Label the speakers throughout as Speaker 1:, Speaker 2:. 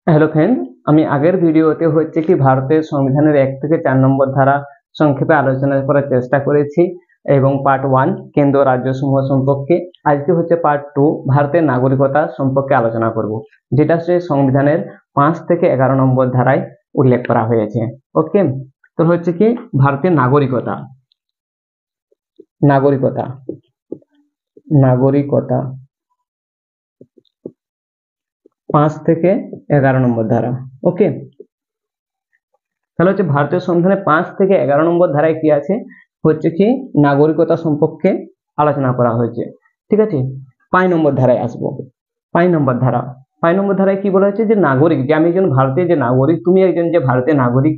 Speaker 1: Hello friend, আমি আগের ভিডিওতে হচ্ছে কি ভারতের সংবিধানের 1 থেকে 4 নম্বর ধারা সংক্ষেপে আলোচনা করার চেষ্টা করেছি এবং পার্ট 1 কেন্দ্র ও রাজ্য সমূহ সম্পর্কে। আজকে হচ্ছে পার্ট 2 ভারতের নাগরিকতা সম্পর্কে আলোচনা করব, যেটা হচ্ছে সংবিধানের 5 থেকে 11 নম্বর ধারায় উল্লেখ করা হয়েছে। ওকে, তো হচ্ছে কি ভারতের নাগরিকতা নাগরিকতা নাগরিকতা 5 থেকে 11 নম্বর ধারা। ওকে, তাহলে হচ্ছে ভারতীয় সংবিধানের 5 থেকে 11 নম্বর ধারায় কি আছে হচ্ছে কি নাগরিকতা সম্পর্কে আলোচনা করা হয়েছে। ঠিক আছে, 5 নম্বর ধারায় আসবো। 5 নম্বর ধারা 5 নম্বর ধারায় কি বলা হয়েছে যে নাগরিক, যে আমি একজন ভারতীয় যে নাগরিক, তুমি একজন যে ভারতীয় নাগরিক,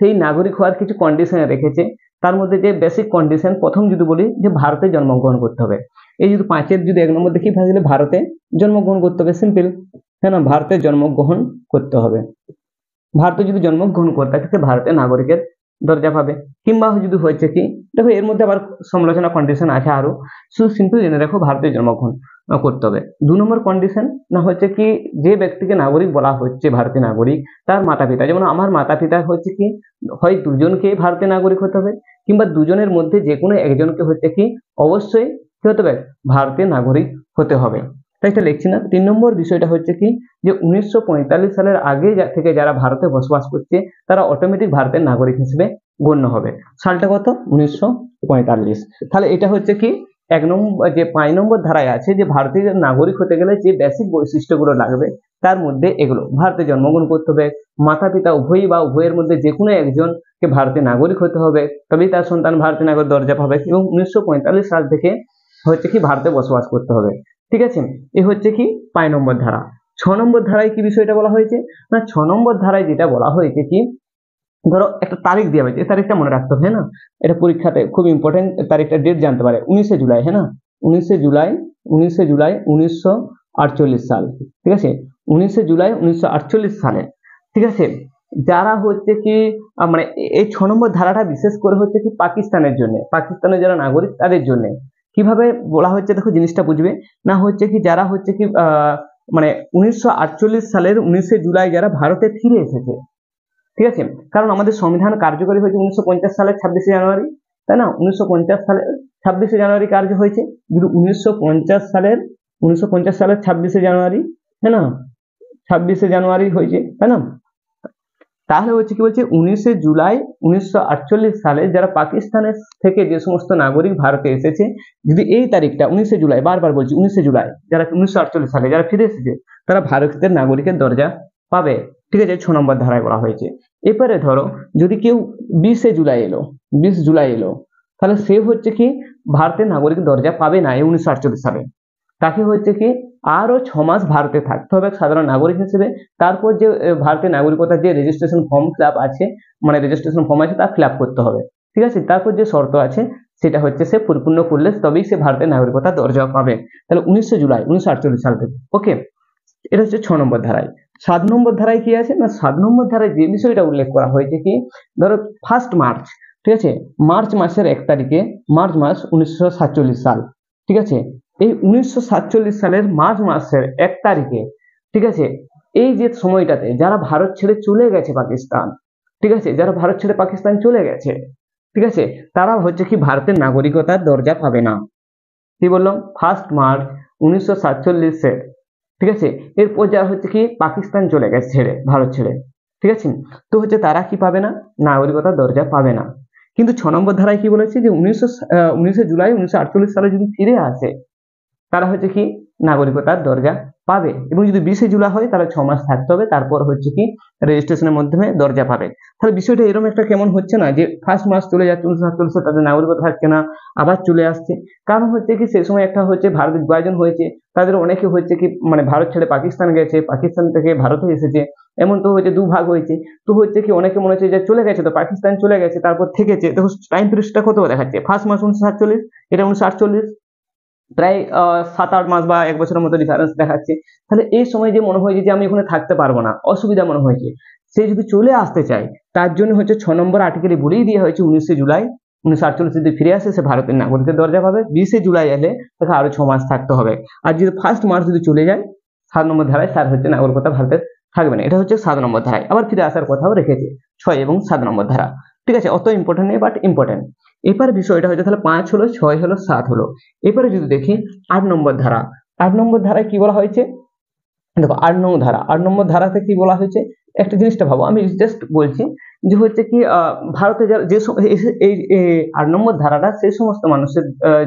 Speaker 1: সেই নাগরিক হওয়ার কিছু কন্ডিশন রেখেছে। তার মধ্যে যে বেসিক কন্ডিশন, প্রথম যদি বলি যে ভারতে জন্মগ্রহণ করতে হবে। এই যদি 5-এর যদি 1 নম্বর দেখি তাহলে ভারতে জন্মগ্রহণ করতে হবে, সিম্পল। হ্যাঁ না, ভারতে জন্মগ্রহণ করতে হবে। ভারতে যদি জন্মগ্রহণ করে থাকে সে ভারতের নাগরিকের দরজা পাবে। কিংবা যদি হয়েছে কি, দেখো এর মধ্যে আবার সমালোচনা কন্ডিশন আছে আরো, শুধু সিম্পল জেনে রাখো ভারতে জন্মগ্রহণ করতে হবে। 2 নম্বর কন্ডিশন না হচ্ছে কি যে ব্যক্তিকে নাগরিক বলা হচ্ছে ভারতীয় নাগরিক, তার মাতা পিতা, যেমন আমার মাতা পিতা হচ্ছে কি হয় দুজনকে ভারতীয় নাগরিক হতে হবে, কিংবা দুজনের মধ্যে যে কোনো একজনকে হচ্ছে কি অবশ্যই কি হতে হবে, ভারতীয় নাগরিক হতে হবে। তাই এটা লিখছি না। 3 নম্বর বিষয়টা হচ্ছে কি যে 1945 সালের আগে থেকে যারা ভারতে বসবাস করছে তারা অটোমেটিক ভারতের নাগরিক হিসেবে গণ্য হবে। সালটা কত? 1945। তাহলে এটা হচ্ছে কি 1 নম্বর যে 5 নম্বর ধারায় আছে যে ভারতীয় নাগরিক হতে গেলে যে বেসিক বৈশিষ্ট্যগুলো লাগবে, তার মধ্যে এগুলো: ভারতে জন্মগ্রহণ করতে হবে, মাতা পিতা উভয়ই বা উভয়ের মধ্যে যে কোনো একজনকে ভারতীয় নাগরিক হতে হবে, তবেই তার সন্তান ভারতীয় নাগরিক দরজা পাবে, এবং 1945 সাল থেকে হচ্ছে কি ভারতে বসবাস করতে হবে। ঠিক আছে, এ হচ্ছে কি 5 নম্বর ধারা। 6 নম্বর ধারায় কি বিষয়টা বলা হয়েছে না, 6 নম্বর ধারায় যেটা বলা হয়েছে কি, ধরো একটা তারিখ দেওয়া হয়েছে, এই তারিখটা মনে রাখতে হবে। হ্যাঁ না, এটা পরীক্ষাতে খুব ইম্পর্টেন্ট, তারিখটা ডেট জানতে পারে। 19শে জুলাই, হ্যাঁ না, 19শে জুলাই 1948 সাল। ঠিক আছে, 19শে জুলাই 1948 সালে। ঠিক আছে, যারা হচ্ছে কি মানে এই 6 নম্বর ধারাটা বিশেষ করে হচ্ছে কি পাকিস্তানের জন্য, পাকিস্তানের যারা নাগরিক তাদের জন্য। কিভাবে বলা হচ্ছে দেখো, জিনিসটা বুঝবে না। হচ্ছে কি যারা হচ্ছে কি মানে 1948 সালের 19শে জুলাই যারা ভারতে ফিরে এসেছে। ঠিক আছে, কারণ আমাদের সংবিধান কার্যকরী হয়েছে 1950 সালের 26শে জানুয়ারি, তাই না? 1950 সালের 26শে জানুয়ারি কার্য হয়েছে। যদি 1950 সালের 26শে জানুয়ারি, তাই না, 26শে জানুয়ারি হয়েছে, তাই না? তাহলে হচ্ছে কি বলছে 19শে জুলাই 1948 সালে যারা পাকিস্তানের থেকে যে সমস্ত নাগরিক ভারতে এসেছে, যদি এই তারিখটা 19শে জুলাই, বারবার বলছি 19শে জুলাই, যারা 1948 সালে যারা ফিরে এসেছে তারা ভারতের নাগরিকের দরজা পাবে। ঠিক আছে, 6 নম্বর ধারায় বলা হয়েছে। এবারে ধরো যদি কেউ 20শে জুলাই এলো, 20 জুলাই এলো, তাহলে সে হচ্ছে কি ভারতের নাগরিক দরজা পাবে না এই 1948 সালে। তাকে হচ্ছে কি আরো 6 মাস ভারতে থাকতে হবে সাধারণ নাগরিক হিসেবে। তারপর যে ভারতীয় নাগরিকতার যে রেজিস্ট্রেশন ফর্ম ফিল আপ আছে, মানে রেজিস্ট্রেশন ফর্ম আছে, তা ফিল আপ করতে হবে। ঠিক আছে, তারপর যে শর্ত আছে সেটা হচ্ছে সে পরিপূর্ণ করলে তবেই সে ভারতের নাগরিকতা দরজা পাবে। তাহলে 19শে জুলাই 1948 সাল থেকে। ওকে, এটা হচ্ছে 6 নম্বর ধারায়। 7 নম্বর ধারায় কি আছে না, 7 নম্বর ধারায় যে বিষয়টা উল্লেখ করা হয়েছে কি, ধরো 1 মার্চ, ঠিক আছে, মার্চ মাসের 1 তারিখে, মার্চ মাস 1947 সাল। ঠিক আছে, এই 1947 সালের মার্চ মাসের 1 তারিখে, ঠিক আছে, এই যে সময়টাতে যারা ভারত ছেড়ে চলে গেছে পাকিস্তান, ঠিক আছে, যারা ভারত ছেড়ে পাকিস্তান চলে গেছে, ঠিক আছে, তারা হচ্ছে কি ভারতের নাগরিকতার দরজা পাবে না। কি বললাম? 1 মার্চ 1947, ঠিক আছে, এরপর যারা হচ্ছে কি পাকিস্তান চলে গেছে ছেড়ে, ভারত ছেড়ে, ঠিক আছে, তো হচ্ছে তারা কি পাবে না, নাগরিকতার দরজা পাবে না। কিন্তু 6 নম্বর ধারায় কি বলেছে যে 19শে জুলাই 1948 সালে যদি ফিরে আসে তারা হচ্ছে কি নাগরিকতার দরজা পাবে, এবং যদি 20শে জুলাই হয় তাহলে 6 মাস থাকতে হবে, তারপর হচ্ছে কি রেজিস্ট্রেশনের মাধ্যমে দরজা পাবে। তাহলে বিষয়টা এরকম একটা কেমন হচ্ছে না যে 1 মাস চলে যাচ্ছে 1947, তাদের নাগরিকতা থাকছে না, আবার চলে আসছে। কারণ হচ্ছে কি সেই সময় একটা হচ্ছে ভারতের বিভাজন হয়েছে, তাদের অনেকে হচ্ছে কি মানে ভারত ছেড়ে পাকিস্তান গেছে, পাকিস্তান থেকে ভারতে এসেছে, এমন তো হচ্ছে দুভাগ হয়েছে। তো হচ্ছে কি অনেকে মনে হচ্ছে যে চলে গেছে, তো পাকিস্তান চলে গেছে তারপর থেকেছে, দেখো টাইম পিরিয়ডটা কত দেখাচ্ছে, 1 মাস 1947, এটা 1948, প্রায় 7-8 মাস বা 1 বছরের মতো ডিফারেন্স দেখাচ্ছে। তাহলে এই সময় যে মনে হয়েছে যে আমি ওখানে থাকতে পারবো না, অসুবিধা মনে হয়েছে, সে যদি চলে আসতে চায় তার জন্য হচ্ছে 6 নম্বর আর্টিকেলে বলেই দেওয়া হয়েছে 19শে জুলাই 1948 যদি ফিরে আসে সে ভারতের নাগরিকের দরজা পাবে। 20শে জুলাই এলে তাকে আরো 6 মাস থাকতে হবে। আর যদি 1 মার্চ যদি চলে যায় 7 নম্বর ধারায় স্যার হচ্ছে নাগরিকতা ভারতের থাকবে না, এটা হচ্ছে 7 নম্বর ধারায়। আবার ফিরে আসার কথাও রেখেছে 6 এবং 7 নম্বর ধারা। ঠিক আছে, অত ইম্পর্টেন্ট নেই বাট ইম্পর্টেন্ট। এবার বিষয়টা হচ্ছে তাহলে 5 হলো, 6 হলো, 7 হলো। এবারে যদি দেখি 8 নম্বর ধারা, 8 নম্বর ধারায় কি বলা হয়েছে, দেখো 8 নম্বর ধারা, 8 নম্বর ধারাতে কি বলা হয়েছে একটা জিনিসটা ভাবো, আমি জাস্ট বলছি যে হচ্ছে কি ভারতে যে 8 নম্বর ধারাটা সেই সমস্ত মানুষের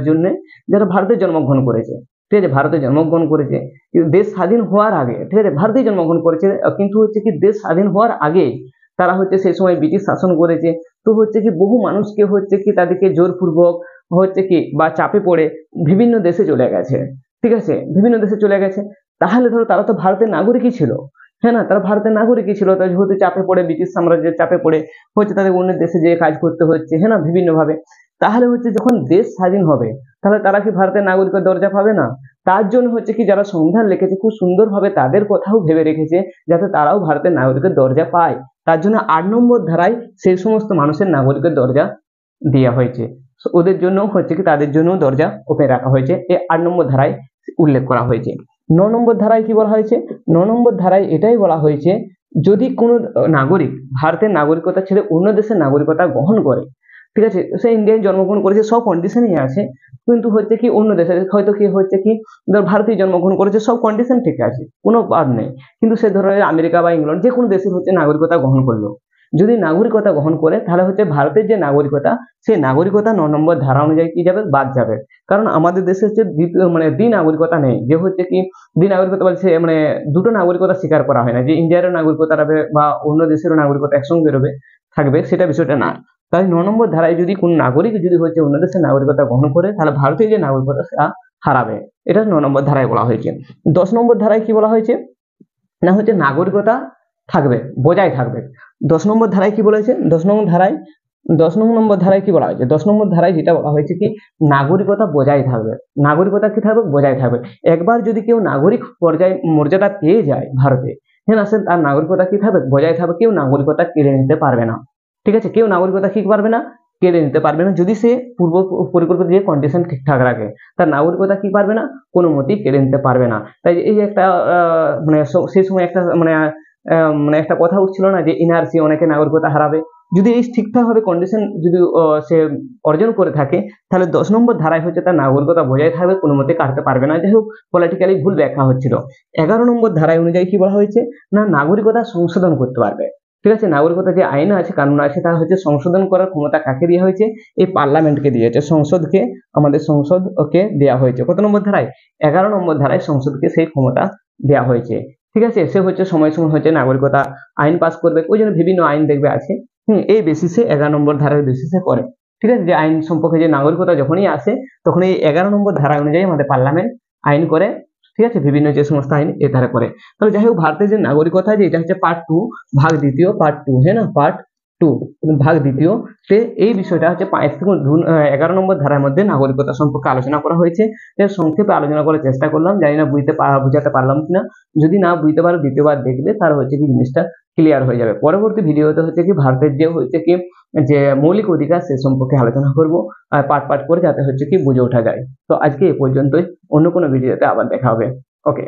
Speaker 1: জন্য যারা ভারতে জন্মগ্রহণ করেছে। ঠিক আছে, ভারতে জন্মগ্রহণ করেছে কিন্তু দেশ স্বাধীন হওয়ার আগে, ঠিক আছে ভারতেই জন্মগ্রহণ করেছে, কিন্তু হচ্ছে কি দেশ স্বাধীন হওয়ার আগে তারা হচ্ছে সেই সময় ব্রিটিশ শাসন করেছে। তো হচ্ছে কি বহু মানুষকে হচ্ছে কি তাদেরকে জোরপূর্বক হচ্ছে কি বা চাপে পড়ে বিভিন্ন দেশে চলে গেছে। ঠিক আছে, বিভিন্ন দেশে চলে গেছে। তাহলে ধরো তারা তো ভারতের নাগরিকই ছিল, হ্যাঁ না, তারা ভারতের নাগরিকই ছিল, তাই যেহেতু চাপে পড়ে ব্রিটিশ সাম্রাজ্যের চাপে পড়ে হচ্ছে তাদের অন্য দেশে যেয়ে কাজ করতে হচ্ছে, হ্যাঁ না, বিভিন্ন ভাবে। তাহলে হচ্ছে যখন দেশ স্বাধীন হবে তাহলে তারা কি ভারতের নাগরিকের দরজা পাবে না? তার জন্য হচ্ছে কি যারা সংবিধান লিখেছে খুব সুন্দরভাবে তাদের কথাও ভেবে রেখেছে যাতে তারাও ভারতের নাগরিকের দরজা পায়। তার জন্য 8 নম্বর ধারায় সেই সমস্ত মানুষের নাগরিকের দরজা দেওয়া হয়েছে। ওদের জন্য হচ্ছে কি তাদের জন্য দরজা ওপেন রাখা হয়েছে, এই 8 নম্বর ধারায় উল্লেখ করা হয়েছে। 9 নম্বর ধারায় কি বলা হয়েছে, 9 নম্বর ধারায় এটাই বলা হয়েছে যদি কোনো নাগরিক ভারতের নাগরিকতা ছেড়ে অন্য দেশের নাগরিকতা গ্রহণ করে, ঠিক আছে, সে ইন্ডিয়ায় জন্মগ্রহণ করেছে সব কন্ডিশনই আছে, কিন্তু হচ্ছে কি অন্য দেশে হয়তো কি হচ্ছে কি ধর ভারতে জন্মগ্রহণ করেছে সব কন্ডিশন ঠিক আছে কোনো বাদ নেই, কিন্তু সে ধরো আমেরিকা বা ইংল্যান্ড যে কোনো দেশের হচ্ছে নাগরিকতা গ্রহণ করলো, যদি নাগরিকতা গ্রহণ করে তাহলে হচ্ছে ভারতের যে নাগরিকতা সেই নাগরিকতা 9 নম্বর ধারা অনুযায়ী কি যাবে, বাদ যাবে। কারণ আমাদের দেশে হচ্ছে দ্বিতীয় মানে দ্বি-নাগরিকতা নেই, যে হচ্ছে কি দ্বি-নাগরিকতা বলছে মানে দুটো নাগরিকতা স্বীকার করা হয় না, যে ইন্ডিয়ারও নাগরিকতা রাখবে বা অন্য দেশেরও নাগরিকতা একসঙ্গে থাকবে সেটা বিষয়টা না। তাই 9 নম্বর ধারায় যদি কোন নাগরিক যদি হচ্ছে অন্য দেশের নাগরিকতা গ্রহণ করে তাহলে ভারতীয় যে নাগরিকতা সেটা হারাবে, এটা 9 নম্বর ধারায় বলা হয়েছে। 10 নম্বর ধারায় কি বলা হয়েছে না হচ্ছে নাগরিকতা থাকবে, বজায় থাকবে। 10 নম্বর ধারায় কি বলেছে, 10 নম্বর ধারায় 10 নম্বর ধারায় কি বলা হয়েছে, 10 নম্বর ধারায় যেটা বলা হয়েছে কি নাগরিকতা বজায় থাকবে, নাগরিকতা কি থাকবে, বজায় থাকবে। একবার যদি কেউ নাগরিক পর্যায়ে মর্যাদা পেয়ে যায় ভারতে, হ্যাঁ না, সে তার নাগরিকতা কি থাকবে, বজায় থাকবে, কেউ নাগরিকতা কেড়ে নিতে পারবে না। ঠিক আছে, কেউ নাগরিকতা কি পারবে না, কেড়ে নিতে পারবে না, যদি সে পূর্ব পরিকল্পিত যে কন্ডিশন ঠিকঠাক রাখে তার নাগরিকতা কি পারবে না, কোনো মতেই কেড়ে নিতে পারবে না। তাই এই যে একটা মানে সেই সময় একটা মানে একটা কথা উঠছিল না যে এনআরসি অনেকে নাগরিকতা হারাবে, যদি এই ঠিকঠাক ভাবে কন্ডিশন যদি সে অর্জন করে থাকে তাহলে 10 নম্বর ধারায় হচ্ছে তার নাগরিকতা বজায় থাকবে, কোনো মতে কাটতে পারবে না। যাই হোক পলিটিক্যালি ভুল ব্যাখ্যা হচ্ছিল। 11 নম্বর ধারায় অনুযায়ী কি বলা হয়েছে না নাগরিকতা সংশোধন করতে পারবে। ঠিক আছে, নাগরিকতা যে আইন আছে কানুন আছে তা হচ্ছে সংশোধন করার ক্ষমতা কাকে দেওয়া হয়েছে, এই পার্লামেন্টকে দিয়েছে, সংসদকে, আমাদের সংসদকে দেওয়া হয়েছে। কত নম্বর ধারায়, 11 নম্বর ধারায় সংসদকে সেই ক্ষমতা দেওয়া হয়েছে। ঠিক আছে, সে হচ্ছে সময় সময় হচ্ছে নাগরিকতা আইন পাস করবে, ওই জন্য বিভিন্ন আইন দেখবে আছে, এই বেসিসে 11 নম্বর ধারার বেসিসে করে। ঠিক আছে, যে আইন সম্পর্কে যে নাগরিকতা যখনই আসে তখন এই 11 নম্বর ধারা অনুযায়ী আমাদের পার্লামেন্ট আইন করে। ঠিক আছে, বিভিন্ন যে সমস্ত আইন এ ধারা করে। তাহলে যাই হোক ভারতের যে নাগরিকতা যে এটা হচ্ছে পার্ট 2 ভাগ দ্বিতীয়, পার্ট 2 হ্যাঁ না, পার্ট 2 ভাগ দ্বিতীয় তে এই বিষয়টা হচ্ছে 5 থেকে 11 নম্বর ধারার মধ্যে নাগরিকতা সম্পর্কে আলোচনা করা হয়েছে। এর সংক্ষেপে আলোচনা করার চেষ্টা করলাম, জানি না বুঝাতে পারলাম কিনা, যদি না বুঝতে পারো দ্বিতীয়বার দেখবে তার হচ্ছে কি জিনিসটা ক্লিয়ার হয়ে যাবে। পরবর্তী ভিডিওতে হচ্ছে কি ভারতের যে হচ্ছে কি যে মৌলিক অধিকার সে সম্পর্কে আলোচনা করব পার্ট পার্ট করে, যাতে হচ্ছে কি বুঝে ওঠা যায়। তো আজকে এই পর্যন্তই, অন্য কোনো ভিডিওতে আবার দেখা হবে। ওকে।